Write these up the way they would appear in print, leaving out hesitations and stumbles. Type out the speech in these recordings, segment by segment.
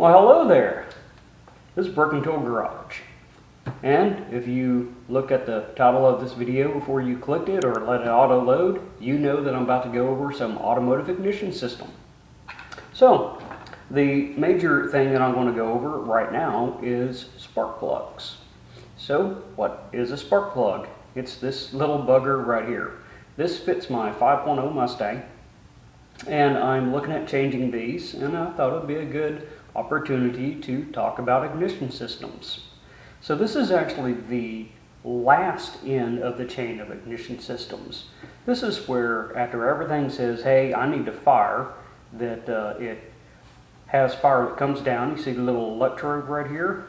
Well, hello there. This is Broken Tool Garage. And if you look at the title of this video before you clicked it or let it auto load, you know that I'm about to go over some automotive ignition system. So, the major thing that I'm going to go over right now is spark plugs. So, what is a spark plug? It's this little bugger right here. This fits my 5.0 Mustang, and I'm looking at changing these, and I thought it would be a good opportunity to talk about ignition systems. So this is actually the last end of the chain of ignition systems. This is where, after everything says, hey, I need to fire, that it has fire that comes down. You see the little electrode right here,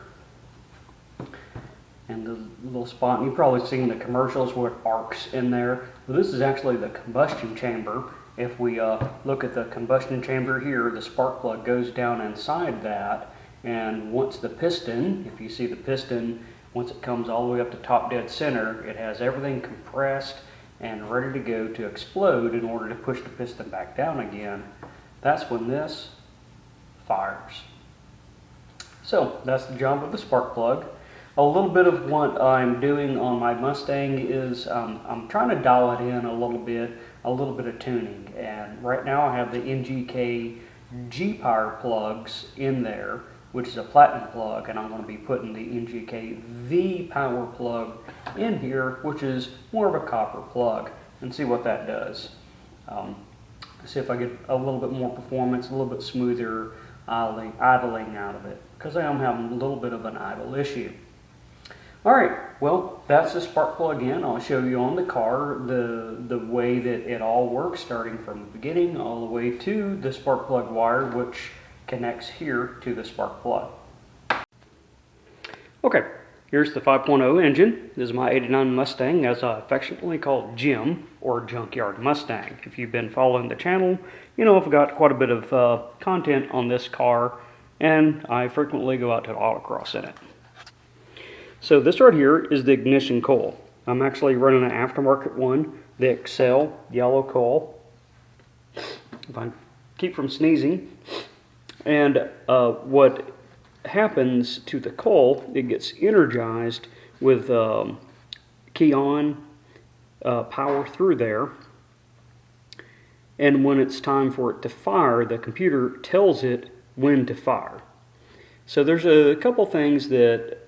and the little spot. And you've probably seen the commercials with arcs in there. Well, this is actually the combustion chamber. If we look at the combustion chamber here, the spark plug goes down inside that, and once the piston, if you see the piston, once it comes all the way up to top dead center, it has everything compressed and ready to go to explode in order to push the piston back down again. That's when this fires. So that's the job of the spark plug. A little bit of what I'm doing on my Mustang is I'm trying to dial it in a little bit of tuning. And right now I have the NGK G-Power plugs in there, which is a platinum plug, and I'm going to be putting the NGK V-Power plug in here, which is more of a copper plug, and see what that does. See if I get a little bit more performance, a little bit smoother idling out of it, because I am having a little bit of an idle issue. Alright, well, that's the spark plug in. I'll show you on the car the way that it all works, starting from the beginning all the way to the spark plug wire, which connects here to the spark plug. Okay, here's the 5.0 engine. This is my 89 Mustang, as I affectionately call Jim, or Junkyard Mustang. If you've been following the channel, you know I've got quite a bit of content on this car, and I frequently go out to autocross in it. So this right here is the ignition coil. I'm actually running an aftermarket one, the Excel yellow coil. If I keep from sneezing. And what happens to the coil, it gets energized with key on power through there. And when it's time for it to fire, the computer tells it when to fire. So there's a couple things that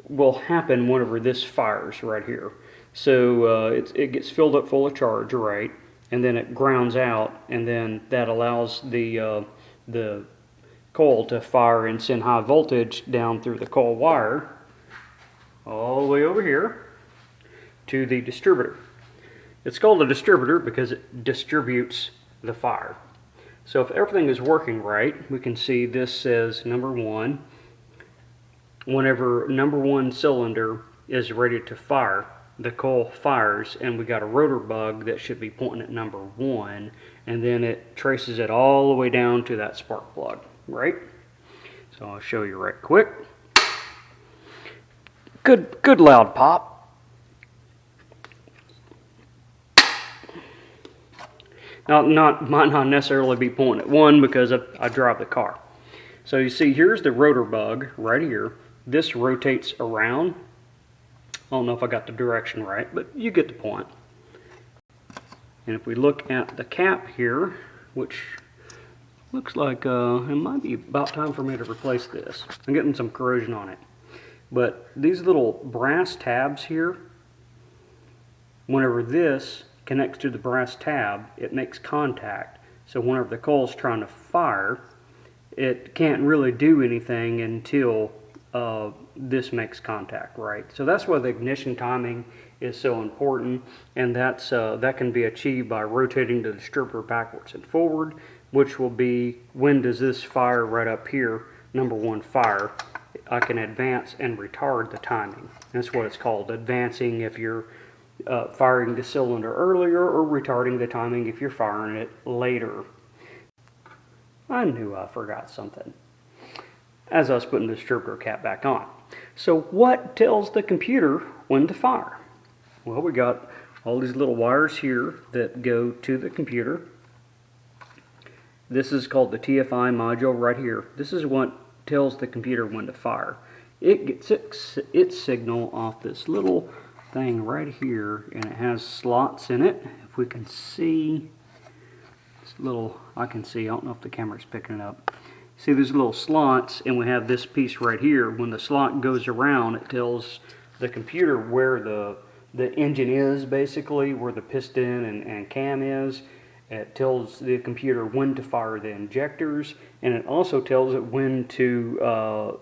will happen whenever this fires right here. So it gets filled up full of charge, right, and then it grounds out, and then that allows the coil to fire and send high voltage down through the coil wire all the way over here to the distributor. It's called a distributor because it distributes the fire. So if everything is working right, we can see this says number 1. Whenever number 1 cylinder is ready to fire, the coil fires, and we got a rotor bug that should be pointing at number 1, and then it traces it all the way down to that spark plug, right? So I'll show you right quick. Good loud pop. Now, might not necessarily be pointing at 1 because I drive the car. So you see, here's the rotor bug right here. This rotates around. I don't know if I got the direction right, but you get the point. And if we look at the cap here, which looks like it might be about time for me to replace this. I'm getting some corrosion on it. But these little brass tabs here, whenever this connects to the brass tab, it makes contact. So whenever the coil's trying to fire, it can't really do anything until this makes contact, right? So that's why the ignition timing is so important, and that can be achieved by rotating the distributor backwards and forward, which will be, when does this fire right up here, number 1 fire, I can advance and retard the timing. That's what it's called, advancing if you're firing the cylinder earlier, or retarding the timing if you're firing it later. I knew I forgot something as I was putting the distributor cap back on. So what tells the computer when to fire? Well, we got all these little wires here that go to the computer, This is called the TFI module right here. This is what tells the computer when to fire. It gets its signal off this little thing right here, and it has slots in it. If we can see this little, I don't know if the camera's picking it up. See these little slots, and we have this piece right here. When the slot goes around, it tells the computer where the engine is, basically, where the piston and cam is. It tells the computer when to fire the injectors, and it also tells it when to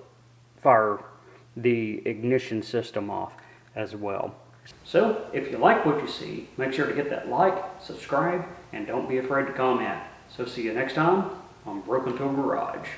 fire the ignition system off as well. So, if you like what you see, make sure to hit that like, subscribe, and don't be afraid to comment. So see you next time on Broken Tool Garage.